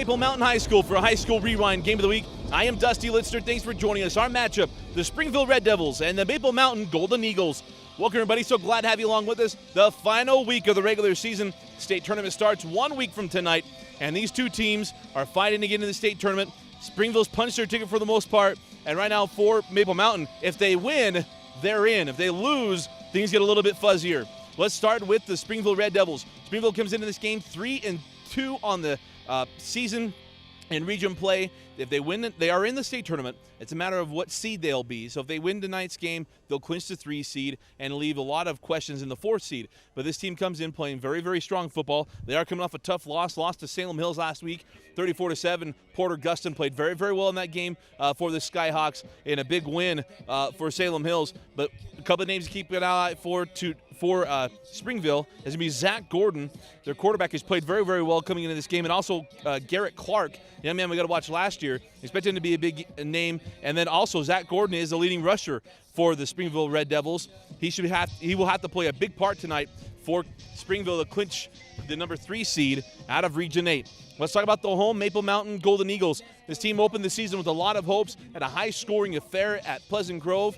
Maple Mountain High School for a High School Rewind Game of the Week. I am Dusty Litster. Thanks for joining us. Our matchup, the Springville Red Devils and the Maple Mountain Golden Eagles. Welcome, everybody. So glad to have you along with us. The final week of the regular season. State tournament starts 1 week from tonight, and these two teams are fighting to get into the state tournament. Springville's punched their ticket for the most part, and right now for Maple Mountain, if they win, they're in. If they lose, things get a little bit fuzzier. Let's start with the Springville Red Devils. Springville comes into this game 3-2 on the season in region play. If they win, they are in the state tournament. It's a matter of what seed they'll be. So if they win tonight's game, they'll clinch the 3 seed and leave a lot of questions in the 4 seed. But this team comes in playing very, very strong football. They are coming off a tough loss to Salem Hills last week, 34-7. Porter Guston played very, very well in that game for the Skyhawks in a big win for Salem Hills. But a couple of names to keep an eye out for Springville is going to be Zach Gordon. Their quarterback has played very, very well coming into this game. And also Garrett Clark, young man we got to watch last year. Expecting to be a big name. And then also Zach Gordon is the leading rusher for the Springville Red Devils. He will have to play a big part tonight for Springville to clinch the number 3 seed out of Region 8. Let's talk about the home Maple Mountain Golden Eagles. This team opened the season with a lot of hopes at a high-scoring affair at Pleasant Grove,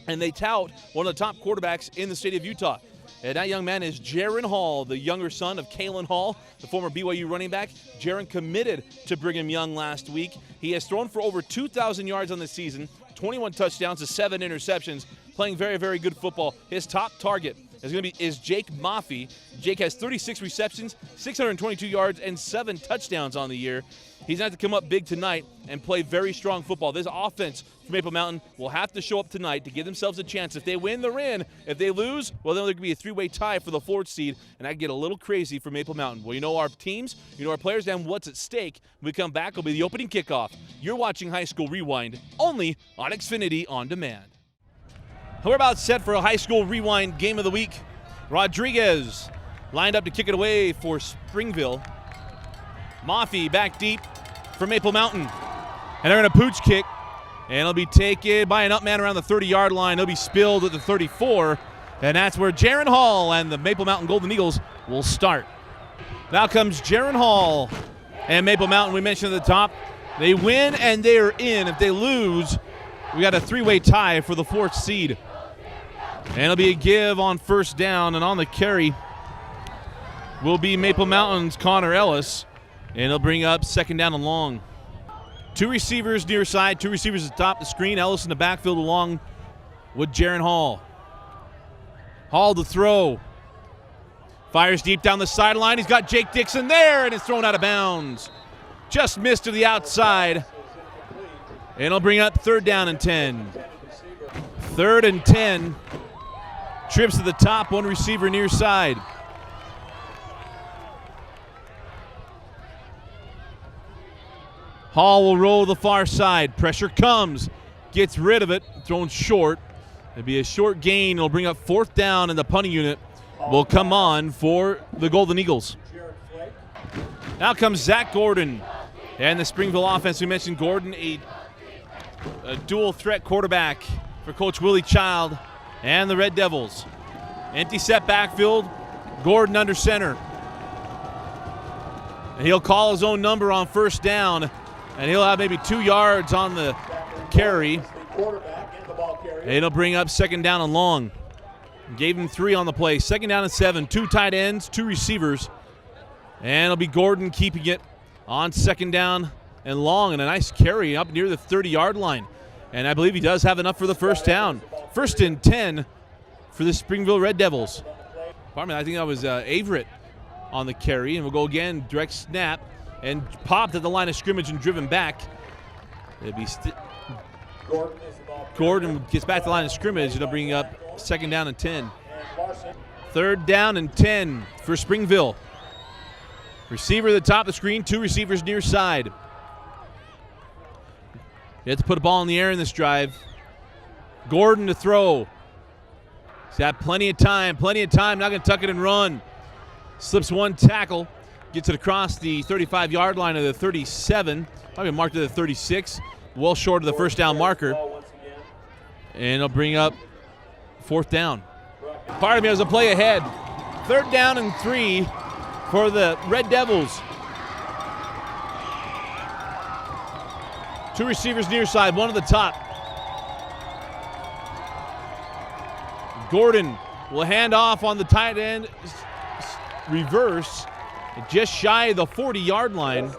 and they tout one of the top quarterbacks in the state of Utah. And that young man is Jaron Hall, the younger son of Kalen Hall, the former BYU running back. Jaron committed to Brigham Young last week. He has thrown for over 2,000 yards on the season, 21 touchdowns to 7 interceptions, playing very, very good football. His top target is Jake Maffey. Jake has 36 receptions, 622 yards, and 7 touchdowns on the year. He's going to have to come up big tonight and play very strong football. This offense for Maple Mountain will have to show up tonight to give themselves a chance. If they win, they're in. If they lose, well, then there could be a 3-way tie for the 4th seed, and that could get a little crazy for Maple Mountain. Well, you know our teams, you know our players, and what's at stake. When we come back, it'll be the opening kickoff. You're watching High School Rewind, only on Xfinity On Demand. We're about set for a High School Rewind Game of the Week. Rodriguez lined up to kick it away for Springville. Maffey back deep for Maple Mountain. And they're going to pooch kick. And it'll be taken by an up man around the 30-yard line. It'll be spilled at the 34. And that's where Jaron Hall and the Maple Mountain Golden Eagles will start. Now comes Jaron Hall and Maple Mountain. We mentioned at the top, they win and they are in. If they lose, we got a 3-way tie for the 4th seed. And it'll be a give on first down, and on the carry will be Maple Mountain's Connor Ellis, and he'll bring up 2nd down and long. 2 receivers near side, 2 receivers at the top of the screen. Ellis in the backfield along with Jaron Hall. Hall to throw. Fires deep down the sideline. He's got Jake Dixon there, and it's thrown out of bounds. Just missed to the outside. And it'll bring up 3rd down and 10. 3rd and 10. Trips to the top, 1 receiver near side. Hall will roll the far side. Pressure comes. Gets rid of it. Thrown short. It'll be a short gain. It'll bring up 4th down, and the punting unit will come on for the Golden Eagles. Now comes Zach Gordon. And the Springville offense, we mentioned Gordon, a dual threat quarterback for Coach Willie Child and the Red Devils. Empty set backfield, Gordon under center. And he'll call his own number on first down, and he'll have maybe 2 yards on the carry. And it'll bring up 2nd down and long. Gave him 3 on the play. 2nd down and 7, 2 tight ends, 2 receivers. And it'll be Gordon keeping it on 2nd down and long, and a nice carry up near the 30-yard line. And I believe he does have enough for the first down. 1st and 10 for the Springville Red Devils. Pardon me, I think that was Averett on the carry. And we'll go again, direct snap, and popped at the line of scrimmage and driven back. It'll be Gordon gets back to the line of scrimmage. It'll bring up 2nd down and 10. 3rd down and 10 for Springville. Receiver at the top of the screen, 2 receivers near side. You have to put a ball in the air in this drive. Gordon to throw. He's got plenty of time, not going to tuck it and run. Slips 1 tackle, gets it across the 35-yard line of the 37, probably marked to the 36, well short of the first down marker. And it'll bring up 4th down. Pardon me, as a play ahead. 3rd down and 3 for the Red Devils. Two receivers near side, one at the top. Gordon will hand off on the tight end. Reverse, just shy of the 40-yard line.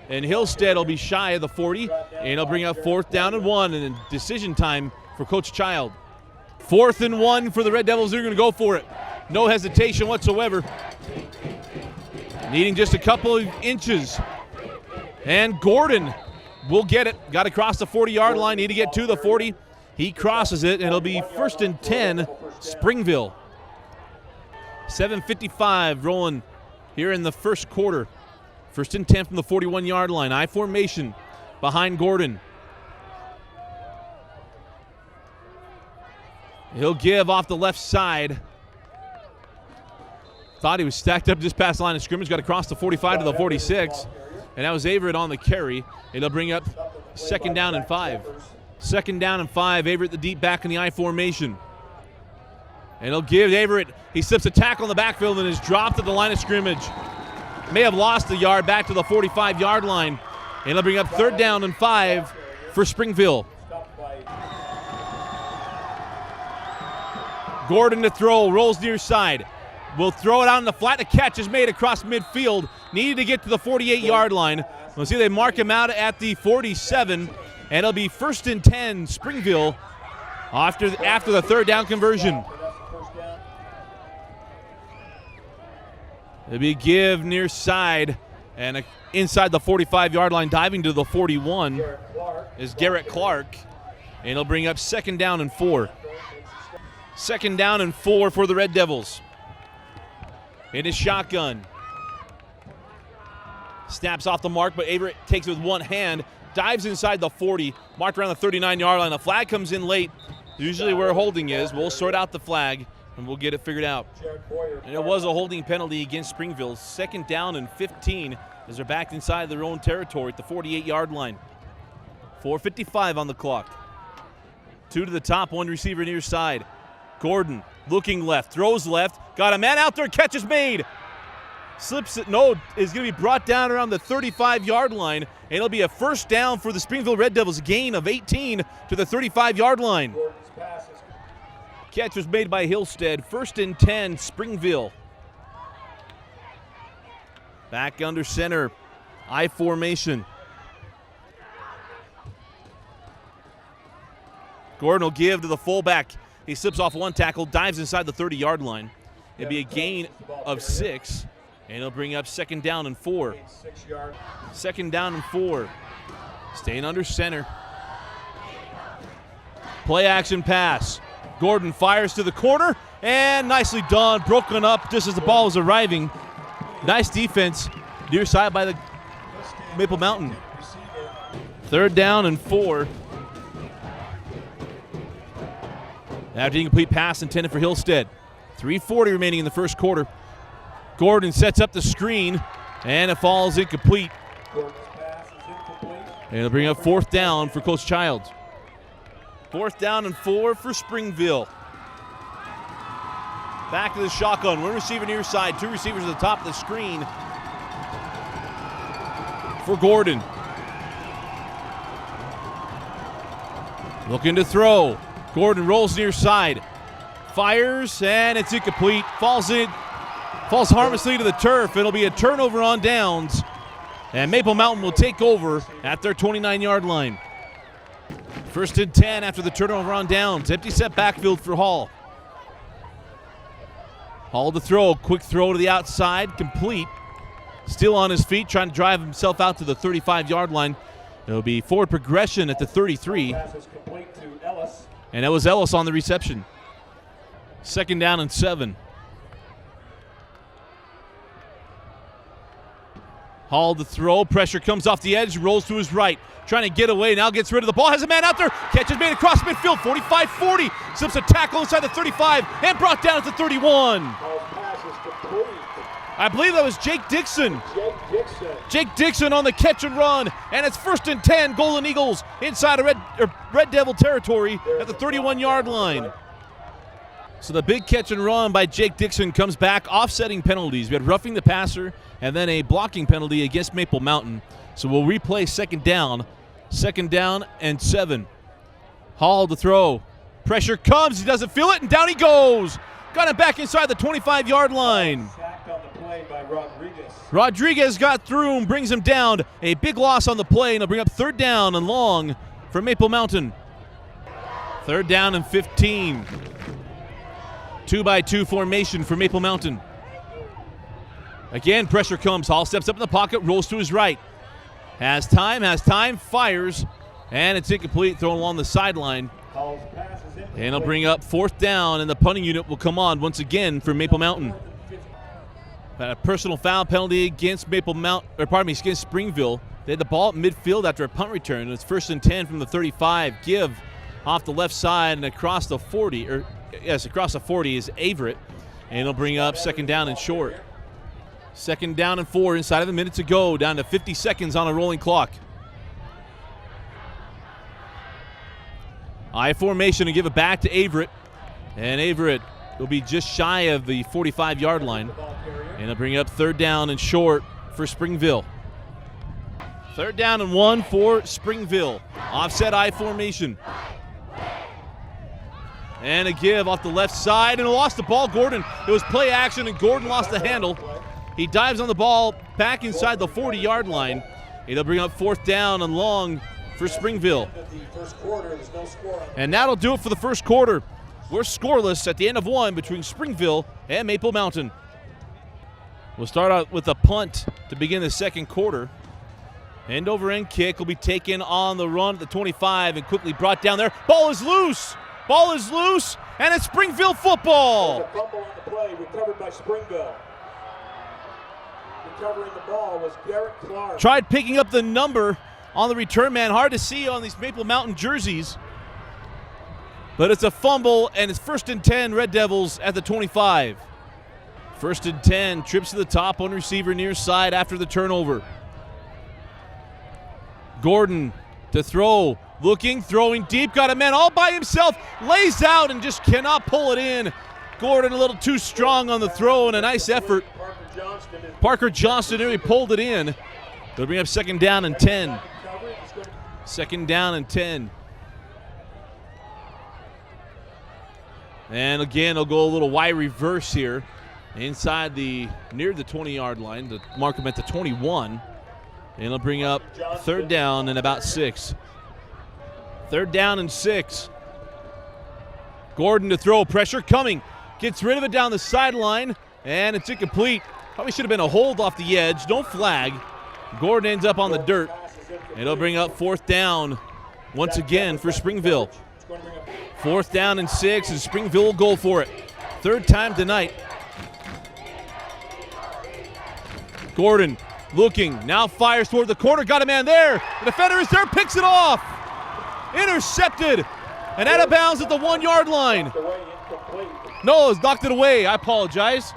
And Hillstead will be shy of the 40, and he'll bring up 4th down and 1, and then decision time for Coach Child. 4th and 1 for the Red Devils. They're going to go for it. No hesitation whatsoever. Needing just a couple of inches. And Gordon will get it. Got across the 40-yard line. Need to get to the 40. He crosses it, and it'll be 1st and 10, Springville. 7:55 rolling here in the first quarter. 1st and 10 from the 41-yard line. I formation behind Gordon. He'll give off the left side. Thought he was stacked up just past the line of scrimmage. Got across the 45 to the 46. And that was Averett on the carry. It'll bring up 2nd down and 5. 2nd down and 5. Averett the deep back in the I formation. And he'll give Averett. He slips a tackle in the backfield and is dropped at the line of scrimmage. May have lost the yard back to the 45-yard line. And it'll bring up 3rd down and 5 for Springville. Gordon to throw, rolls near side. Will throw it out in the flat. The catch is made across midfield. Needed to get to the 48-yard line. We'll see they mark him out at the 47. And it'll be 1st and 10, Springville, after the 3rd down conversion. It'll be give near side, and inside the 45-yard line, diving to the 41 is Garrett Clark. And it'll bring up 2nd down and 4. 2nd down and 4 for the Red Devils. In his shotgun. Snaps off the mark, but Averett takes it with one hand. Dives inside the 40, marked around the 39-yard line. The flag comes in late. Usually where holding is. We'll sort out the flag, and we'll get it figured out. And it was a holding penalty against Springville. 2nd down and 15 as they're back inside their own territory at the 48-yard line. 4:55 on the clock. 2 to the top, 1 receiver near side. Gordon looking left, throws left, got a man out there, catch is made. Slips it, no, is going to be brought down around the 35-yard line, and it'll be a 1st down for the Springville Red Devils, gain of 18 to the 35-yard line. Catch was made by Hillstead. 1st and 10, Springville. Back under center, I formation. Gordon will give to the fullback. He slips off one tackle, dives inside the 30-yard line. It'll be a gain of 6, and it'll bring up 2nd down and 4. 2nd down and 4. Staying under center. Play action pass. Gordon fires to the corner, and nicely done. Broken up just as the ball was arriving. Nice defense near side by the Maple Mountain. 3rd down and 4. After the incomplete pass intended for Hillstead. 3:40 remaining in the first quarter. Gordon sets up the screen, and it falls incomplete. And it'll bring up 4th down for Coach Childs. 4th down and 4 for Springville. Back to the shotgun. 1 receiver near side, 2 receivers at the top of the screen for Gordon. Looking to throw. Gordon rolls near side. Fires, and it's incomplete. Falls harmlessly to the turf. It'll be a turnover on downs. And Maple Mountain will take over at their 29-yard line. 1st and 10 after the turnover on downs. Empty set backfield for Hall. Hall to throw. Quick throw to the outside. Complete. Still on his feet, trying to drive himself out to the 35-yard line. It'll be forward progression at the 33. And that was Ellis on the reception. 2nd down and 7. Hall to throw. Pressure comes off the edge. Rolls to his right. Trying to get away. Now gets rid of the ball. Has a man out there. Catch is made across midfield. 45-40. Slips a tackle inside the 35 and brought down at the 31. I believe that was Jake Dixon. Jake Dixon on the catch and run. And it's 1st and 10. Golden Eagles inside of Red Devil territory at the 31-yard line. So the big catch and run by Jake Dixon comes back, offsetting penalties. We had roughing the passer and then a blocking penalty against Maple Mountain. So we'll replay 2nd down Second down and 7. Hall to throw. Pressure comes. He doesn't feel it, and down he goes. Got him back inside the 25-yard line. Sacked on the play by Rodriguez. Rodriguez got through and brings him down. A big loss on the play, and they'll bring up third down and long for Maple Mountain. Third down and 15. 2-by-2 formation for Maple Mountain. Again, pressure comes. Hall steps up in the pocket, rolls to his right. Has time, fires, and it's incomplete, thrown along the sideline. And he'll bring up fourth down, and the punting unit will come on once again for Maple Mountain. A personal foul penalty against against Springville. They had the ball at midfield after a punt return. It's 1st and 10 from the 35. Give off the left side and across the 40, across the 40 is Averett, and he'll bring up second down and short. Second down and 4, inside of a minute to go, down to 50 seconds on a rolling clock. I formation to give it back to Averett, and Averett will be just shy of the 45-yard line, and he'll bring up third down and short for Springville. Third down and 1 for Springville. Offset I formation. And a give off the left side, and lost the ball. Gordon, it was play action, and Gordon lost the handle. He dives on the ball back inside the 40-yard line. It'll bring up fourth down and long for Springville. And that'll do it for the first quarter. We're scoreless at the end of one between Springville and Maple Mountain. We'll start out with a punt to begin the second quarter. End over end kick will be taken on the run at the 25 and quickly brought down there. Ball is loose, and it's Springville football. There's a fumble on the play, recovered by Springville. Recovering the ball was Garrett Clark. Tried picking up the number on the return man. Hard to see on these Maple Mountain jerseys. But it's a fumble, and it's 1st and 10, Red Devils at the 25. 1st and 10, trips to the top on receiver near side after the turnover. Gordon to throw, looking, throwing deep, got a man all by himself, lays out and just cannot pull it in. Gordon a little too strong on the throw, and a nice effort. Parker Johnston nearly pulled it in. They'll bring up second down and 10. Second down and 10. And again, they'll go a little Y reverse here inside near the 20-yard line to mark them at the 21. And they'll bring up third down and about 6. Third down and 6. Gordon to throw, pressure coming. Gets rid of it down the sideline, and it's incomplete. Probably should have been a hold off the edge. No flag. Gordon ends up on the dirt. And it'll bring up fourth down once again for Springville. Fourth down and 6, and Springville will go for it. Third time tonight. Gordon looking, now fires toward the corner, got a man there. The defender is there, picks it off. Intercepted, and out of bounds at the 1-yard line. No, it's knocked it away. I apologize.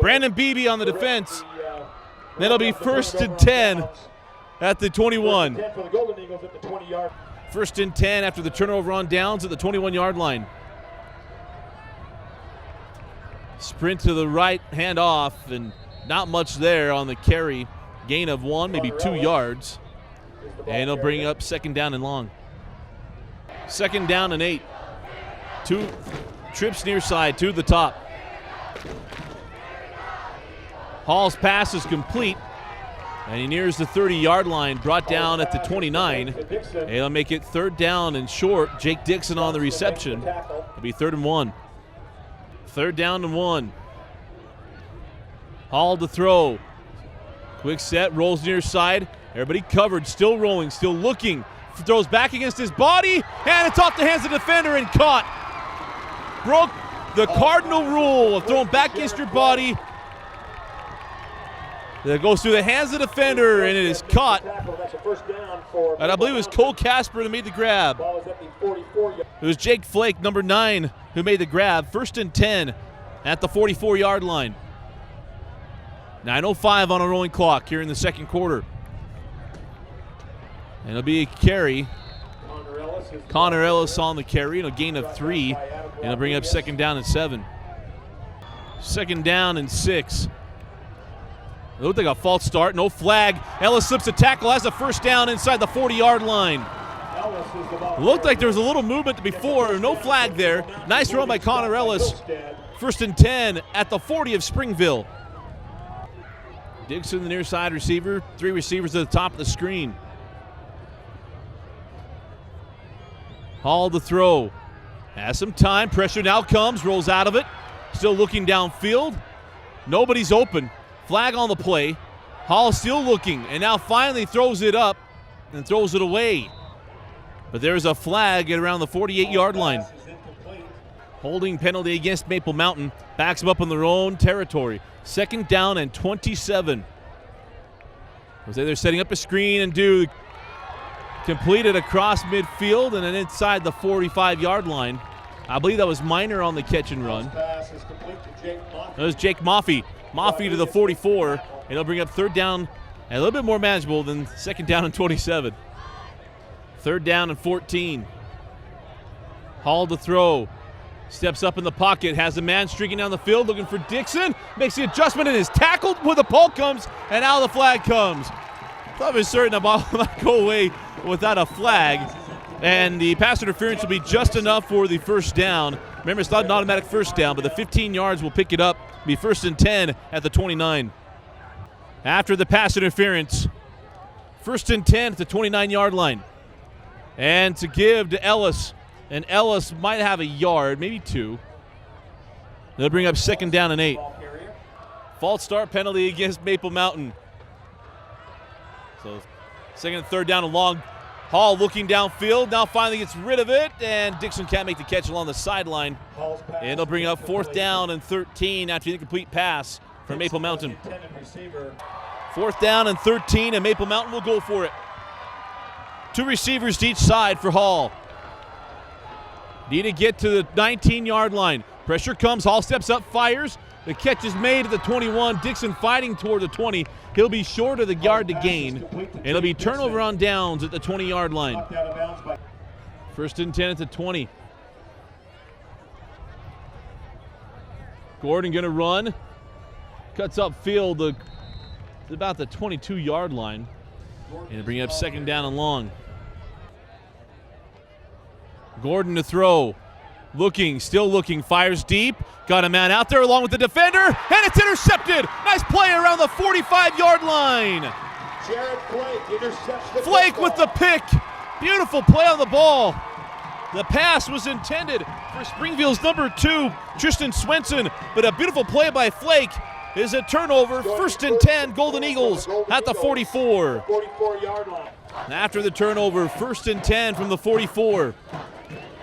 Brandon Beebe on the defense. That'll be 1st and 10 at the 21. 1st and 10 after the turnover on downs at the 21-yard line. Sprint to the right, hand off, and not much there on the carry. Gain of 1, maybe 2 yards. And it'll bring up second down and long. Second down and 8. 2 trips near side to the top. Hall's pass is complete, and he nears the 30-yard line, brought down at the 29. And they'll make it third down and short. Jake Dixon on the reception. It'll be 3rd and 1. Third down and 1. Hall to throw. Quick set, rolls near side. Everybody covered, still rolling, still looking. Throws back against his body, and it's off the hands of the defender and caught. Broke the cardinal rule of throwing back against your body. That goes through the hands of the defender, and it is caught. And I believe it was Cole Casper that made the grab. It was Jake Flake, number 9, who made the grab. 1st and 10 at the 44-yard line. 9:05 on a rolling clock here in the second quarter. And it'll be a carry. Connor Ellis on the carry, and a gain of 3. And it'll bring up second down and 7. Second down and 6. It looked like a false start, no flag. Ellis slips a tackle, has a first down inside the 40-yard line. It looked like there was a little movement before, no flag there. Nice run by Connor Ellis. First and 10 at the 40 of Springville. Dixon, the near side receiver. 3 receivers at the top of the screen. Hall to throw. Has some time. Pressure now comes. Rolls out of it. Still looking downfield. Nobody's open. Flag on the play. Hall still looking, and now finally throws it up and throws it away. But there's a flag at around the 48-yard line. Holding penalty against Maple Mountain. Backs them up on their own territory. Second down and 27. Jose, they're setting up a screen and do complete it across midfield and then inside the 45-yard line. I believe that was Minor on the catch and run. That was Jake Maffey. Maffey to the 44. And he'll bring up third down and a little bit more manageable than second down and 27. Third down and 14. Hall to throw. Steps up in the pocket, has a man streaking down the field looking for Dixon. Makes the adjustment and is tackled where the ball comes, and out the flag comes. Thought for certain the ball will not go away without a flag. And the pass interference will be just enough for the first down. Remember, it's not an automatic first down, but the 15 yards will pick it up. Be first and 10 at the 29. After the pass interference, first and 10 at the 29-yard line. And to give to Ellis. And Ellis might have a yard, maybe 2. They'll bring up second down and 8. False start penalty against Maple Mountain. So second and third down and long. Hall looking downfield, now finally gets rid of it, and Dixon can't make the catch along the sideline. And they'll bring up fourth down and 13 after the incomplete pass from Maple Mountain. Fourth down and 13, and Maple Mountain will go for it. 2 receivers to each side for Hall. Need to get to the 19-yard line. Pressure comes. Hall steps up, fires. The catch is made at the 21. Dixon fighting toward the 20. He'll be short of the yard to gain. And it'll be turnover on downs at the 20-yard line. First and 10 at the 20. Gordon going to run. Cuts upfield about the 22-yard line. And bring up second down and long. Gordon to throw. Looking, still looking, fires deep. Got a man out there along with the defender, and it's intercepted. Nice play around the 45-yard line. Jared Flake intercepts the Flake football. with the pick. Beautiful play on the ball. The pass was intended for Springville's number 2, Tristan Swenson, but a beautiful play by Flake is a turnover. First and 10, Golden Eagles at the 44. 44-yard line. After the turnover, first and 10 from the 44.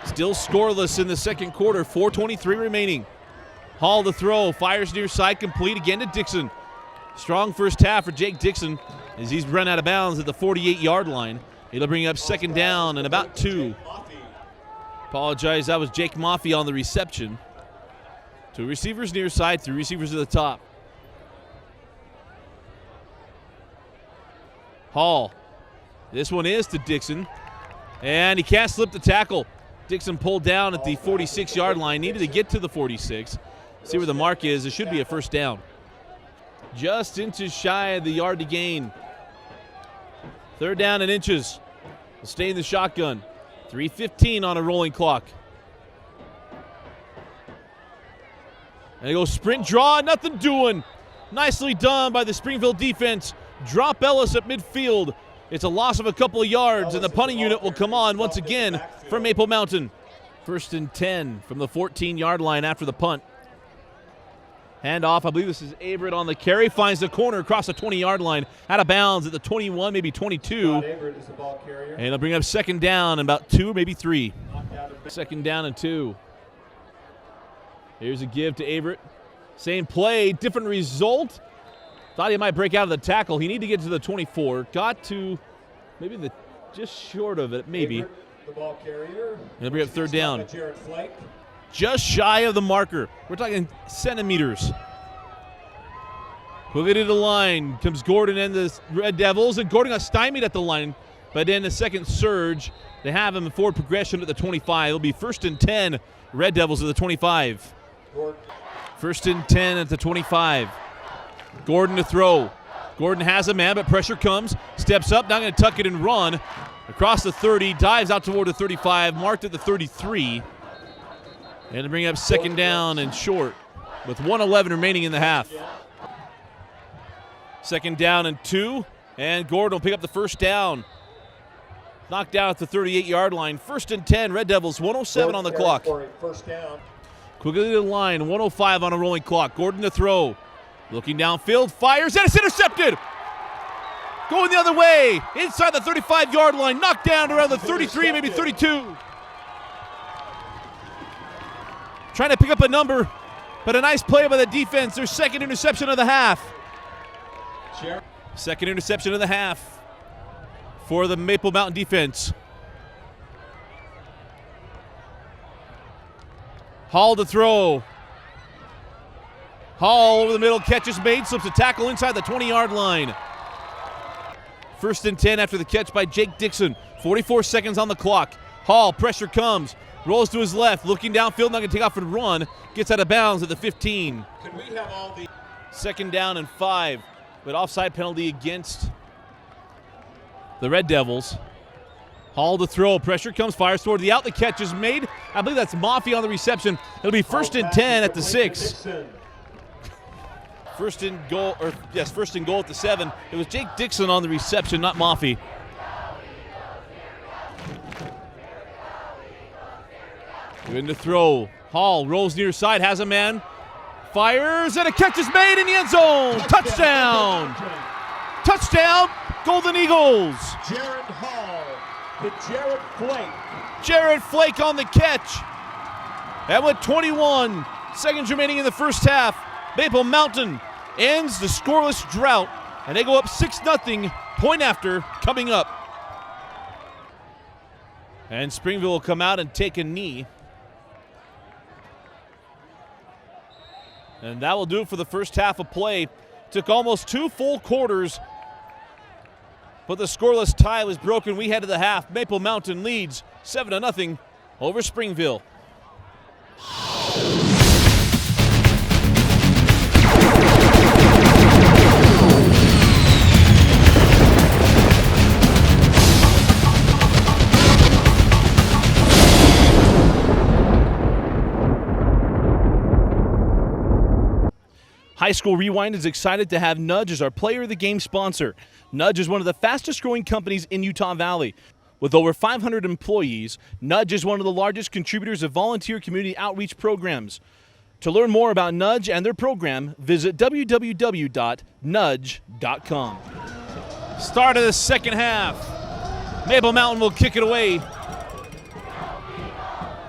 Still scoreless in the second quarter, 4:23 remaining. Hall to throw, fires near side, complete again to Dixon. Strong first half for Jake Dixon as he's run out of bounds at the 48-yard line. It'll bring up second down and about 2. Apologize, that was Jake Maffey on the reception. 2 receivers near side, 3 receivers at the top. Hall. This one is to Dixon, and he can't slip the tackle. Dixon pulled down at the 46-yard line, needed to get to the 46. See where the mark is. It should be a first down. Just inches shy of the yard to gain. Third down and inches. Will stay in the shotgun. 3:15 on a rolling clock. And they go sprint draw, nothing doing. Nicely done by the Springville defense. Drop Ellis at midfield. It's a loss of a couple of yards, and the punting unit will come on once again from Maple Mountain. First and 10 from the 14-yard line after the punt. Handoff, I believe this is Averett on the carry, finds the corner across the 20-yard line, out of bounds at the 21, maybe 22. And they'll bring up second down, about 2, maybe 3. Second down and 2. Here's a give to Averett. Same play, different result. Thought he might break out of the tackle. He needed to get to the 24. Got to maybe just short of it, maybe. The ball carrier. And they'll bring up third down. Jared Flake. Just shy of the marker. We're talking centimeters. Quickly to the line comes Gordon and the Red Devils, and Gordon got stymied at the line, but in the second surge, they have him in forward progression at the 25. It'll be first and 10, Red Devils at the 25. First and 10 at the 25. Gordon to throw. Gordon has a man, but pressure comes. Steps up, now going to tuck it and run. Across the 30, dives out toward the 35, marked at the 33. And to bring up second down and short with 1:11 remaining in the half. Second down and 2, and Gordon will pick up the first down. Knocked down at the 38-yard line. First and 10, Red Devils, 1:07 on the clock. First down. Quickly to the line, 1:05 on a rolling clock. Gordon to throw. Looking downfield, fires, and it's intercepted! Going the other way, inside the 35-yard line, knocked down around the 33, maybe 32. Trying to pick up a number, but a nice play by the defense. Their second interception of the half. Second interception of the half for the Maple Mountain defense. Hall to throw. Hall over the middle, catch is made, slips a tackle inside the 20-yard line. First and 10 after the catch by Jake Dixon. 44 seconds on the clock. Hall, pressure comes, rolls to his left, looking downfield, not going to take off and run. Gets out of bounds at the 15. Can we have all the Second down and 5, but offside penalty against the Red Devils. Hall to throw, pressure comes, fires toward the out, the catch is made. I believe that's Maffey on the reception. It'll be first and 10 at the 6. First and goal at the 7. It was Jake Dixon on the reception, not Maffey. Good to throw. Hall rolls near side, has a man, fires, and a catch is made in the end zone. Touchdown! Touchdown, Golden Eagles! Jared Hall to Jared Flake. Jared Flake on the catch. That went 21 seconds remaining in the first half. Maple Mountain ends the scoreless drought, and they go up 6-0, point after coming up. And Springville will come out and take a knee. And that will do it for the first half of play. Took almost 2 full quarters, but the scoreless tie was broken. We head to the half. Maple Mountain leads 7-0 over Springville. High School Rewind is excited to have Nudge as our Player of the Game sponsor. Nudge is one of the fastest growing companies in Utah Valley. With over 500 employees, Nudge is one of the largest contributors of volunteer community outreach programs. To learn more about Nudge and their program, visit www.nudge.com. Start of the second half. Maple Mountain will kick it away.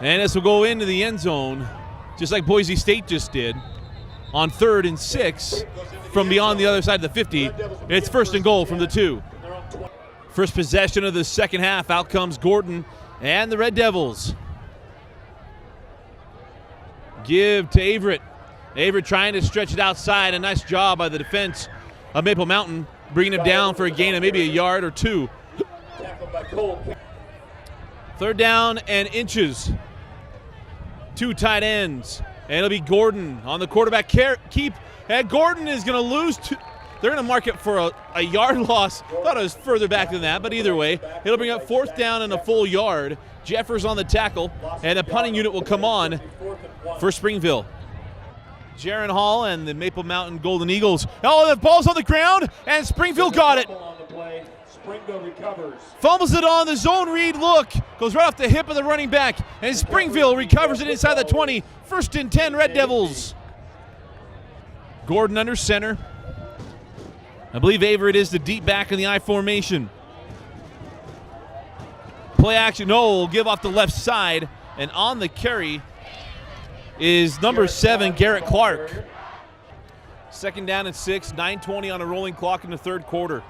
And this will go into the end zone, just like Boise State just did. On 3rd and 6 from beyond the other side of the 50. It's first and goal from the 2. First possession of the second half. Out comes Gordon and the Red Devils. Give to Averett. Averett trying to stretch it outside. A nice job by the defense of Maple Mountain, bringing him down for a gain of maybe a yard or 2. Third down and inches. 2 tight ends. And it'll be Gordon on the quarterback keep. And Gordon is going to lose. They're going to mark it for a yard loss. Thought it was further back than that, but either way, it'll bring up 4th down and a full yard. Jeffers on the tackle, and the punting unit will come on for Springville. Jaron Hall and the Maple Mountain Golden Eagles. Oh, the ball's on the ground, and Springville got it. Springville recovers. Fumbles it on the zone read look. Goes right off the hip of the running back. And Springville recovers it inside the 20. First and 10, Red Devils. Gordon under center. I believe Averett is the deep back in the I formation. Play action. No, will give off the left side. And on the carry is number 7, Garrett Clark. Second down and 6, 9:20 on a rolling clock in the third quarter.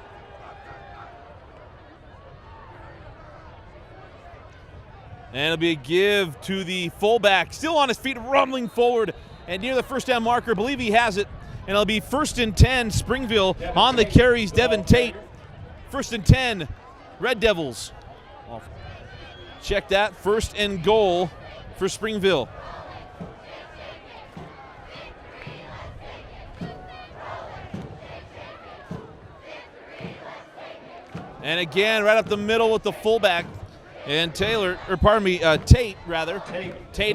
And it'll be a give to the fullback. Still on his feet, rumbling forward. And near the first down marker, I believe he has it. And it'll be first and 10, Springville. On the carries, Devin Tate. First and 10, Red Devils. Check that, first and goal for Springville. And again, right up the middle with the fullback. And Tate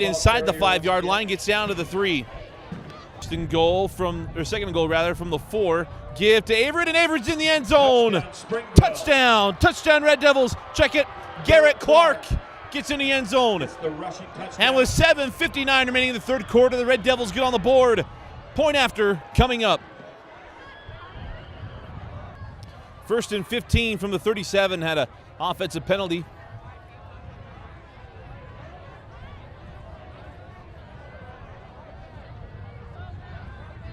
inside the 5-yard line, gets down to the 3. Second and goal from the 4. Give to Averett, and Averett's in the end zone. Touchdown Red Devils. Check it. Garrett Clark gets in the end zone. And with 7:59 remaining in the third quarter, the Red Devils get on the board. Point after coming up. 1st and 15 from the 37, had an offensive penalty.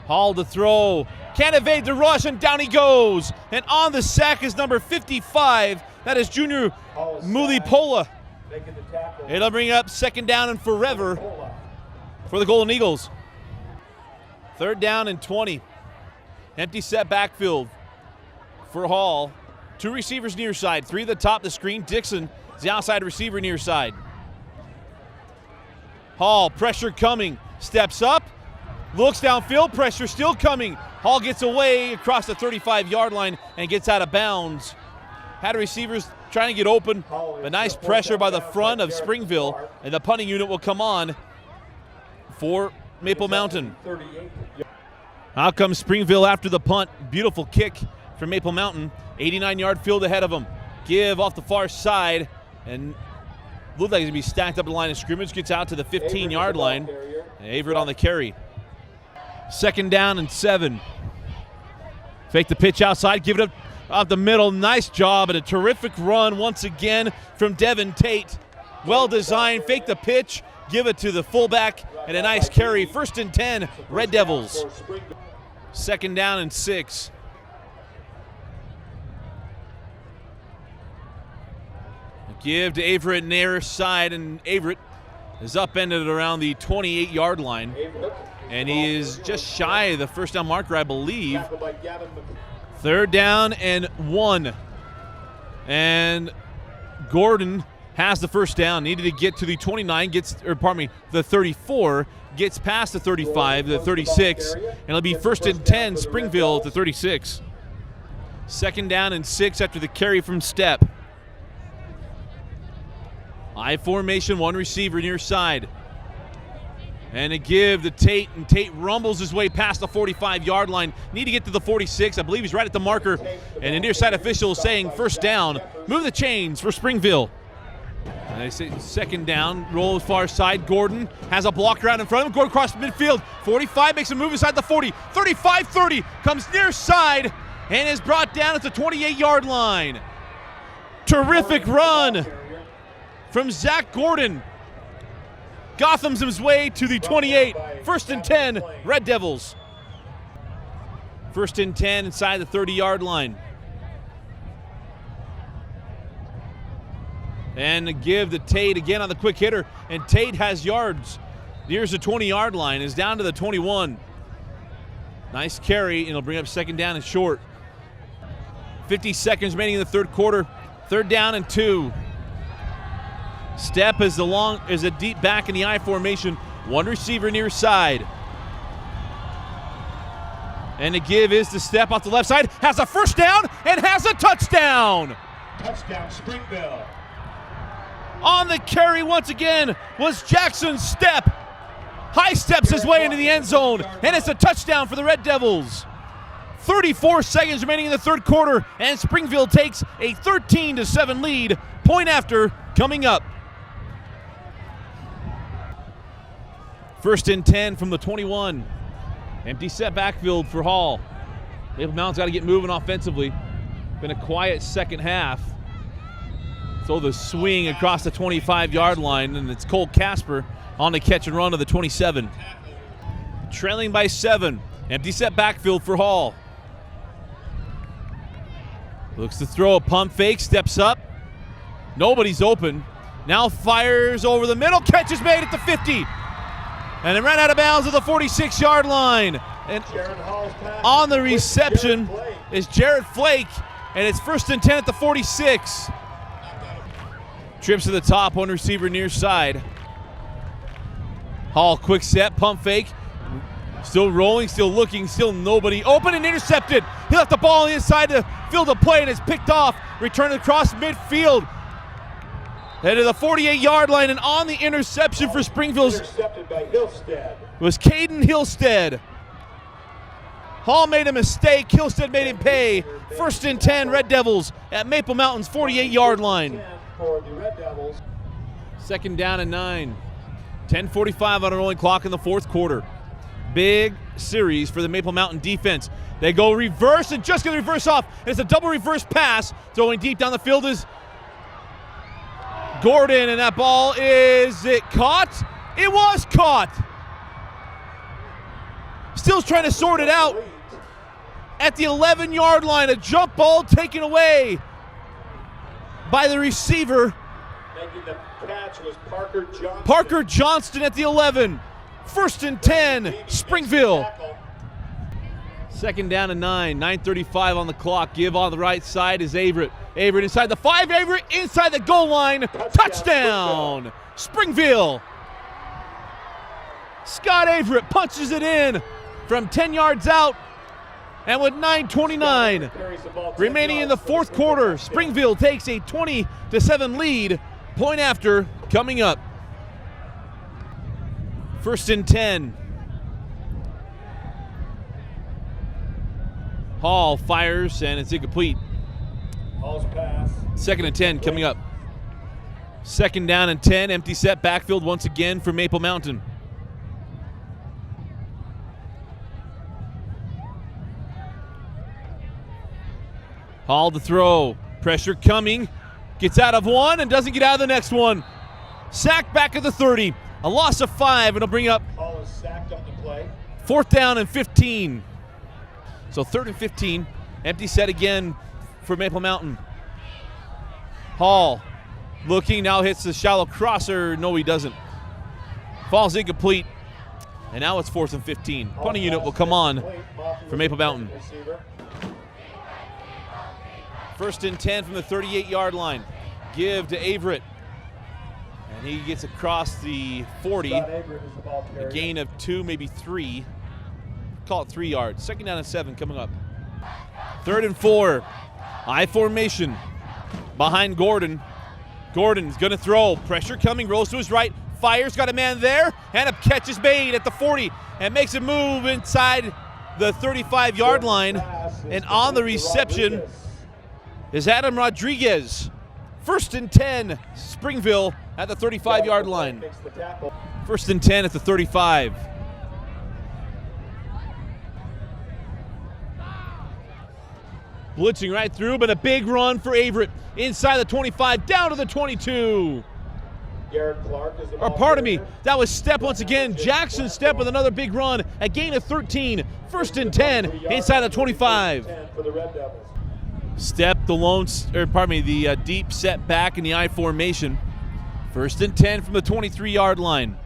Hall to throw. Can't evade the rush, and down he goes. And on the sack is number 55. That is Junior Mulipola. It'll bring up 2nd down and forever for the Golden Eagles. 3rd down and 20. Empty set backfield for Hall. 2 receivers near side. 3 at the top of the screen. Dixon is the outside receiver near side. Hall, pressure coming. Steps up. Looks downfield, pressure still coming. Hall gets away across the 35-yard line and gets out of bounds. Had receivers trying to get open, but nice pressure by the front of Springville, and the punting unit will come on for Maple Mountain. Out comes Springville after the punt. Beautiful kick from Maple Mountain. 89-yard field ahead of them. Give off the far side, and looked like he's going to be stacked up the line of scrimmage. Gets out to the 15-yard line. Averett on the carry. 2nd down and 7. Fake the pitch outside, give it up the middle. Nice job and a terrific run once again from Devin Tate. Well designed, fake the pitch, give it to the fullback, and a nice carry. 1st and 10, Red Devils. 2nd down and 6. Give to Averett near side, and Averett is upended around the 28-yard line. And he is just shy of the 1st down marker, I believe. 3rd down and 1. And Gordon has the 1st down. Needed to get to the 29, the 34, gets past the 35, the 36, and it'll be 1st and 10, Springville at the 36. 2nd down and 6 after the carry from Stepp. I formation, 1 receiver near side. And a give to Tate, and Tate rumbles his way past the 45-yard line. Need to get to the 46. I believe he's right at the marker. And a near side official is saying 1st down. Move the chains for Springville. And they say 2nd down, roll far side. Gordon has a blocker out in front of him. Gordon across midfield. 45 makes a move inside the 40. 35-30 comes near side and is brought down at the 28-yard line. Terrific run from Zach Gordon. Gotham's his way to the 28. 1st and 10, Red Devils. 1st and 10 inside the 30-yard line. And a give to Tate again on the quick hitter. And Tate has yards. Nears the 20-yard line, is down to the 21. Nice carry, and it'll bring up 2nd down and short. 50 seconds remaining in the third quarter. 3rd down and 2. Stepp is a deep back in the I formation. 1 receiver near side. And the give is to Stepp off the left side. Has a 1st down and has a touchdown. Touchdown, Springville. On the carry once again was Jackson Stepp. High steps his way into the end zone, and it's a touchdown for the Red Devils. 34 seconds remaining in the third quarter, and Springville takes a 13-7 lead. Point after coming up. 1st and 10 from the 21. Empty set backfield for Hall. Maple Mountain's got to get moving offensively. Been a quiet second half. So the swing across the 25-yard line, and it's Cole Casper on the catch and run of the 27. Trailing by 7. Empty set backfield for Hall. Looks to throw a pump fake, steps up. Nobody's open. Now fires over the middle. Catch is made at the 50. And it ran out of bounds at the 46-yard line. And on the reception is Jarrett Flake. And it's 1st and 10 at the 46. Trips to the top, 1 receiver near side. Hall quick set, pump fake. Still rolling, still looking, still nobody. Open and intercepted. He left the ball inside the field of play and it's picked off. Returned across midfield. Head to the 48-yard line and on the interception for Springville's Intercepted by Hillstead. was Caden Hillstead. Hall made a mistake. Hillstead made him pay. 1st and 10, Red Devils at Maple Mountain's 48-yard line. 10 for the Red Devils. 2nd down and 9. 10:45 on a rolling clock in the 4th quarter. Big series for the Maple Mountain defense. They go reverse and just get the reverse off. And it's a double reverse pass. Throwing deep down the field is Gordon, and that ball is it caught? It was caught. Still trying to sort it out. At the 11-yard line, a jump ball taken away by the receiver. Making the catch was Parker Johnston. Parker Johnston at the 11. 1st and 10, Springville. 2nd down and 9. 9:35 on the clock. Give on the right side is Averett. Averett inside the 5. Averett inside the goal line. Touchdown, Springville. Scott Averett punches it in from 10 yards out. And with 9:29 remaining in the 4th quarter, Springville takes a 20-7 lead. Point after coming up. 1st and 10. Hall fires and it's incomplete. Hall's pass. 2nd and 10 coming up. 2nd down and 10. Empty set backfield once again for Maple Mountain. Hall to throw. Pressure coming. Gets out of one and doesn't get out of the next one. Sack back at the 30. A loss of 5 and it'll bring up Hall is sacked on the play. 4th down and 15. So 3rd and 15. Empty set again for Maple Mountain. Hall looking, now hits the shallow crosser. No, he doesn't. Falls incomplete. And now it's 4th and 15. Punting unit will come on for Maple Mountain. 1st and 10 from the 38-yard line. Give to Averett. And he gets across the 40. A gain of 2, maybe 3. Call it 3 yards. 2nd down and 7 coming up. 3rd and 4. I formation behind Gordon. Gordon's going to throw. Pressure coming. Rolls to his right. Fires. Got a man there. And a catch is made at the 40. And makes a move inside the 35-yard line. And on the reception is Adam Rodriguez. 1st and 10. Springville at the 35-yard line. 1st and 10 at the 35. Blitzing right through, but a big run for Averett. Inside the 25, down to the 22. Or pardon me, that was Step once again. Jackson Step with another big run. A gain of 13. 1st and 10 inside the 25. Step the deep set back in the I formation. 1st and 10 from the 23-yard line.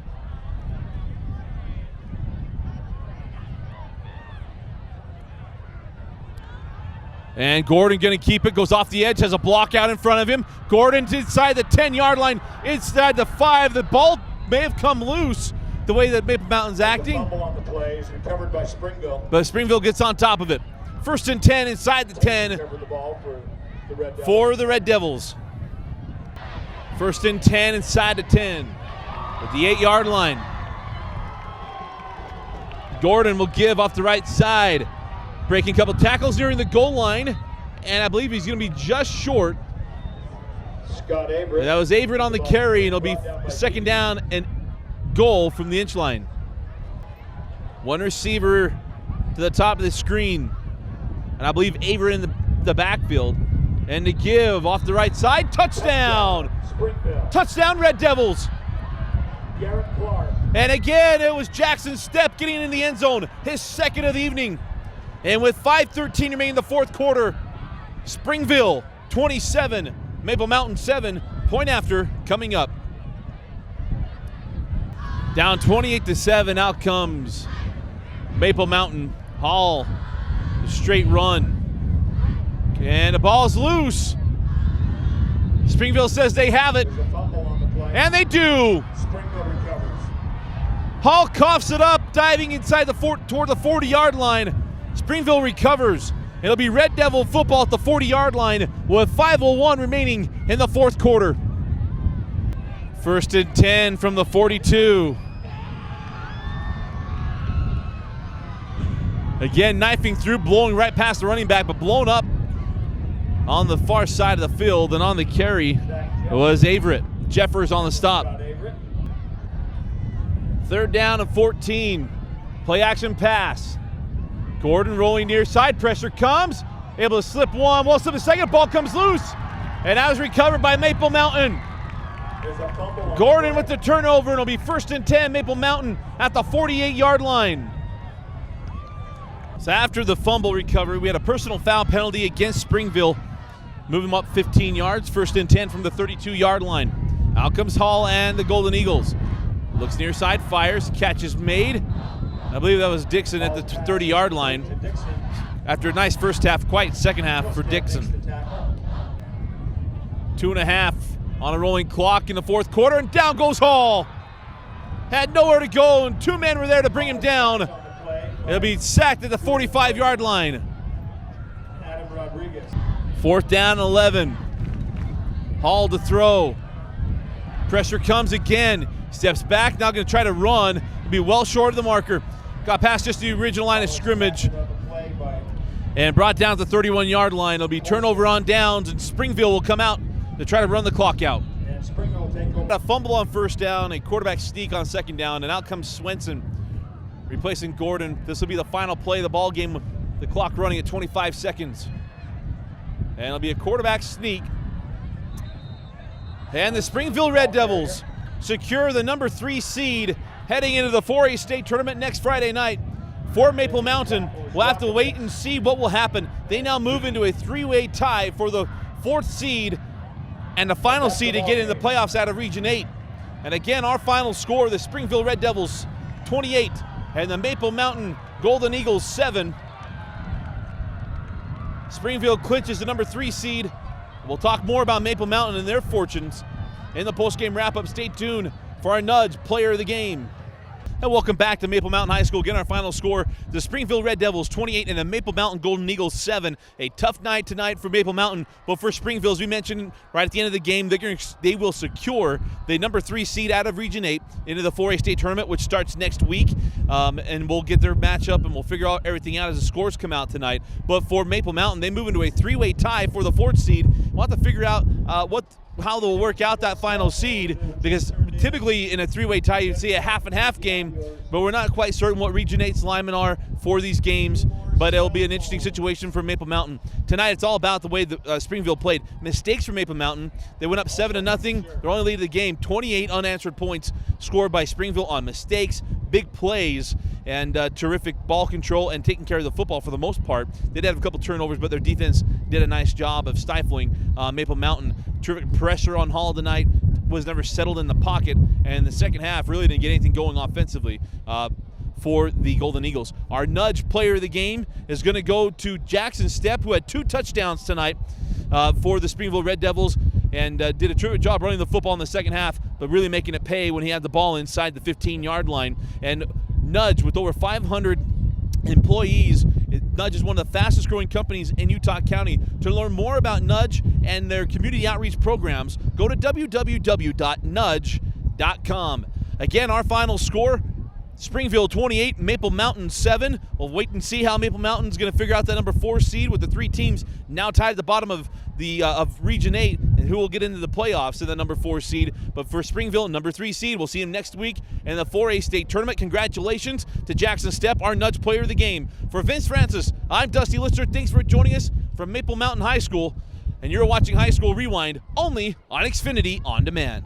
And Gordon going to keep it, goes off the edge, has a block out in front of him. Gordon's inside the 10-yard line, inside the 5. The ball may have come loose the way that Maple Mountain's acting. Fumble on the play is recovered by Springville. But Springville gets on top of it. 1st and 10 inside the 10 Recovered the ball for the Red Devils. 1st and 10 inside the 10 at the 8-yard line. Gordon will give off the right side. Breaking a couple tackles nearing the goal line, and I believe he's going to be just short. Scott Averett. That was Averett on the carry, and it'll be 2nd down and goal from the inch line. One receiver to the top of the screen, and I believe Averett in the backfield. And to give off the right side, touchdown! Touchdown, Red Devils! Garrett Clark. And again, it was Jackson Step getting in the end zone, his 2nd of the evening. And with 5:13 remaining in the 4th quarter, Springville 27, Maple Mountain 7, point after coming up. Down 28-7, out comes Maple Mountain. Hall, straight run. And the ball's loose. Springville says they have it. There's a fumble on the play. And they do. Springville recovers. Hall coughs it up, diving inside toward the 40-yard line. Springville recovers. It'll be Red Devil football at the 40-yard line with 5:01 remaining in the fourth quarter. 1st and 10 from the 42. Again, knifing through, blowing right past the running back, but blown up on the far side of the field. And on the carry was Averett. Jeffers on the stop. 3rd down and 14. Play action pass. Gordon rolling near side. Pressure comes. Able to slip one. Won't slip a second. Ball comes loose. And that was recovered by Maple Mountain. Gordon with the turnover. And it'll be 1st and 10. Maple Mountain at the 48-yard line. So after the fumble recovery, we had a personal foul penalty against Springville. Move them up 15 yards. 1st and 10 from the 32-yard line. Out comes Hall and the Golden Eagles. Looks near side, fires, catch is made. I believe that was Dixon at the 30-yard line. After a nice first half, quiet second half for Dixon. 2.5 on a rolling clock in the fourth quarter, and down goes Hall. Had nowhere to go, and 2 men were there to bring him down. It'll be sacked at the 45-yard line. 4th down and 11. Hall to throw. Pressure comes again. Steps back, now going to try to run. It'll be well short of the marker. Got past just the original line of scrimmage and brought down to the 31-yard line. It'll be turnover on downs, and Springville will come out to try to run the clock out. A fumble on 1st down, a quarterback sneak on 2nd down, and out comes Swenson replacing Gordon. This will be the final play of the ball game, the clock running at 25 seconds. And it'll be a quarterback sneak. And the Springville Red Devils secure the number 3 seed heading into the 4A state tournament next Friday night. For Maple Mountain, we'll have to wait and see what will happen. They now move into a 3-way tie for the 4th seed and the final seed to get into the playoffs out of Region 8. And again, our final score, the Springville Red Devils 28 and the Maple Mountain Golden Eagles 7. Springville clinches the number 3 seed. We'll talk more about Maple Mountain and their fortunes in the postgame wrap-up. Stay tuned for our Nudge Player of the Game. And welcome back to Maple Mountain High School. Again, our final score, the Springville Red Devils 28 and the Maple Mountain Golden Eagles 7. A tough night tonight for Maple Mountain, but for Springville, as we mentioned right at the end of the game, they will secure the number 3 seed out of Region 8 into the 4A state tournament, which starts next week. And we'll get their matchup and we'll figure out everything out as the scores come out tonight. But for Maple Mountain, they move into a 3-way tie for the 4th seed. We'll have to figure out how they'll work out that final seed, because typically in a 3-way tie you'd see a half-and-half game, but we're not quite certain what Region 8's linemen are for these games. But it'll be an interesting situation for Maple Mountain. Tonight it's all about the way that Springville played. Mistakes for Maple Mountain. They went up 7-0. Their only lead of the game, 28 unanswered points scored by Springville on mistakes, big plays, and terrific ball control and taking care of the football for the most part. They did have a couple turnovers, but their defense did a nice job of stifling Maple Mountain. Terrific pressure on Hall tonight, was never settled in the pocket, and the second half really didn't get anything going offensively for the Golden Eagles. Our Nudge Player of the Game is going to go to Jackson Stepp, who had 2 touchdowns tonight for the Springville Red Devils, and did a terrific job running the football in the second half, but really making it pay when he had the ball inside the 15-yard line. And Nudge, with over 500 employees, Nudge is one of the fastest growing companies in Utah County. To learn more about Nudge and their community outreach programs, go to www.nudge.com. Again, our final score, Springville 28, Maple Mountain 7. We'll wait and see how Maple Mountain's going to figure out that number 4 seed with the 3 teams now tied at the bottom of Region 8, and who will get into the playoffs in the number 4 seed. But for Springville, number 3 seed, we'll see him next week in the 4A state tournament. Congratulations to Jackson Stepp, our Nudge Player of the Game. For Vince Francis, I'm Dusty Lister. Thanks for joining us from Maple Mountain High School, and you're watching High School Rewind only on Xfinity On Demand.